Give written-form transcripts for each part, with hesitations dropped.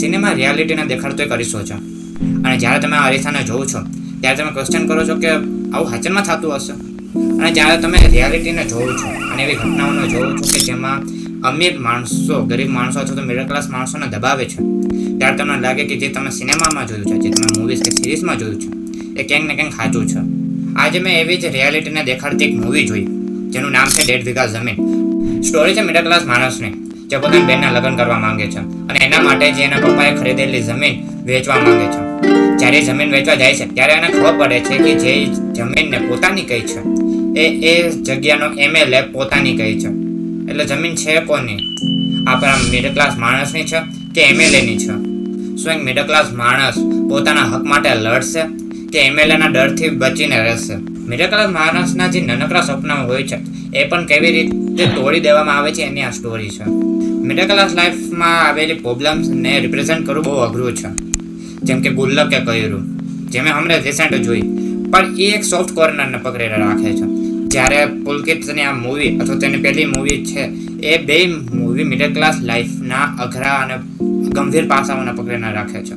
Cinema રિયાલિટીને દેખાડતો એક અરીસો છે, અને જ્યારે તમે આ અરીસાને જોવો છો ત્યારે તમે ક્વેશ્ચન કરો છો કે આવું હાચનમાં થતું હશે. અને જ્યારે તમે રિયાલિટીને જોવો છો અને એવી ઘટનાઓને જોવો છો કે જેમાં અમીર માણસો ગરીબ માણસો અથવા તો મિડલ ક્લાસ માણસોને દબાવે છે, ત્યારે તમને લાગે કે જે તમે સિનેમામાં જોયું છે, જે તમે મૂવીઝ કે સિરીઝમાં જોયું છે, એ ક્યાંક ને ક્યાંક સાચું છે. આજે મેં એવી જ રિયાલિટીને દેખાડતી એક મૂવી જોઈ જેનું નામ છે 1.5 વીઘા જમીન. સ્ટોરી છે મિડલ ક્લાસ માણસની જે પોતાની બહેનના લગ્ન કરવા માંગે છે અને એના માટે જે એના પપ્પાએ ખરીદેલી જમીન વેચવા માંગે છે. જ્યારે જમીન વેચવા જાય છે ત્યારે એને ખબર પડે છે કે જે જમીનને પોતાની કહી છે એ જગ્યાનો MLA પોતાની કહી છે. એટલે જમીન છે કોની? આપણા મિડલ ક્લાસ માણસની છે કે MLAની છે? શું એક મિડલ ક્લાસ માણસ પોતાના હક માટે લડશે કે MLAના ડરથી બચીને રહેશે? મિડલ ક્લાસ માણસના જે નાનકડા સપના હોય છે એ પણ કેવી રીતે તોડી દેવામાં આવે છે એની આ સ્ટોરી છે. મિડલ ક્લાસ લાઈફમાં આવેલી પ્રોબ્લેમ્સને રિપ્રેઝેન્ટ કરવું બહુ અઘરું છે. જેમ કે ગુલ્લકે કર્યું, જે મેં હમણાં રિસેન્ટ જોઈ, પણ એ એક સોફ્ટ કોર્નરને પકડીને રાખે છે. જ્યારે પુલકિતની આ મૂવી અથવા તેની પહેલી મૂવી છે, એ બે મૂવી મિડલ ક્લાસ લાઈફના અઘરા અને ગંભીર પાસાઓને પકડીને રાખે છે.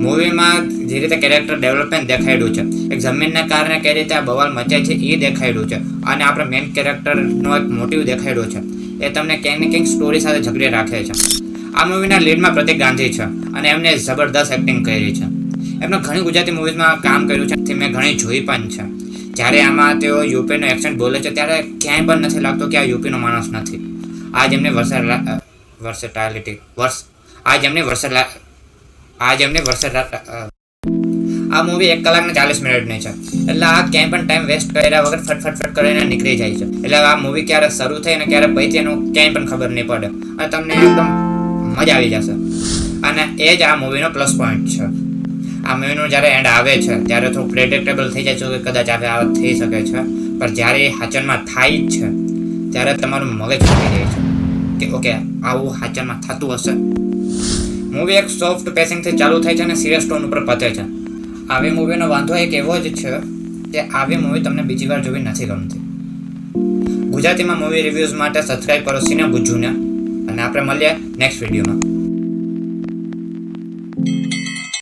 મૂવીમાં જે રીતે કેરેક્ટર ડેવલપમેન્ટ દેખાડ્યું છે, એક જમીનને કારણે કઈ રીતે આ બવાલ મચે છે એ દેખાડ્યું છે, અને આપણે મેઇન કેરેક્ટરનો એક મોટિવ દેખાડ્યો છે, એ તમને ક્યાંક ને ક્યાંક સ્ટોરી સાથે ઝઘડી રાખે છે. આ મૂવીના લીડમાં પ્રતિક ગાંધી છે અને એમને જબરદસ્ત એક્ટિંગ કરી છે. એમને ઘણી ગુજરાતી મૂવીઝમાં કામ કર્યું છે, તે મેં ઘણી જોઈ પણ છે. જ્યારે આમાં તેઓ યુપીનો એક્સેન્ટ બોલે છે ત્યારે ક્યાંય પણ નથી લાગતો કે આ યુપીનો માણસ નથી. આ જેમની આ મૂવી 1 કલાક ને 40 મિનિટની છે, એટલે આ ક્યાંય પણ ટાઈમ વેસ્ટ કર્યા વગર ફટફટ કરીને નીકળી જાય છે. એટલે આ મૂવી ક્યારે શરૂ થઈ અને ક્યારે પતી એનું ક્યાંય પણ ખબર નહીં પડે અને તમને એકદમ મજા આવી જશે. અને એ જ આ મૂવીનો પ્લસ પોઈન્ટ છે. આ મૂવીનું જ્યારે એન્ડ આવે છે ત્યારે થોડું પ્રેડિક્ટેબલ થઈ જાય છે કે કદાચ આ થઈ શકે છે, પણ જ્યારે એ હાચનમાં થાય જ છે ત્યારે તમારું મગજ ફરી જાય છે કે ઓકે આવું હાચનમાં થતું હશે. મૂવી એક સોફ્ટ પેસિંગથી ચાલુ થાય છે અને સિરિયસ ટોન ઉપર પતે છે. આવી મૂવીનો વાંધો એક એવો જ છે કે આવી મૂવી તમને બીજી વાર જોવી નથી ગમતી. ગુજરાતીમાં મૂવી રિવ્યૂઝ માટે સબસ્ક્રાઈબ કરો સિને બુજ્જુને, અને આપણે મળીએ નેક્સ્ટ વિડીયોમાં.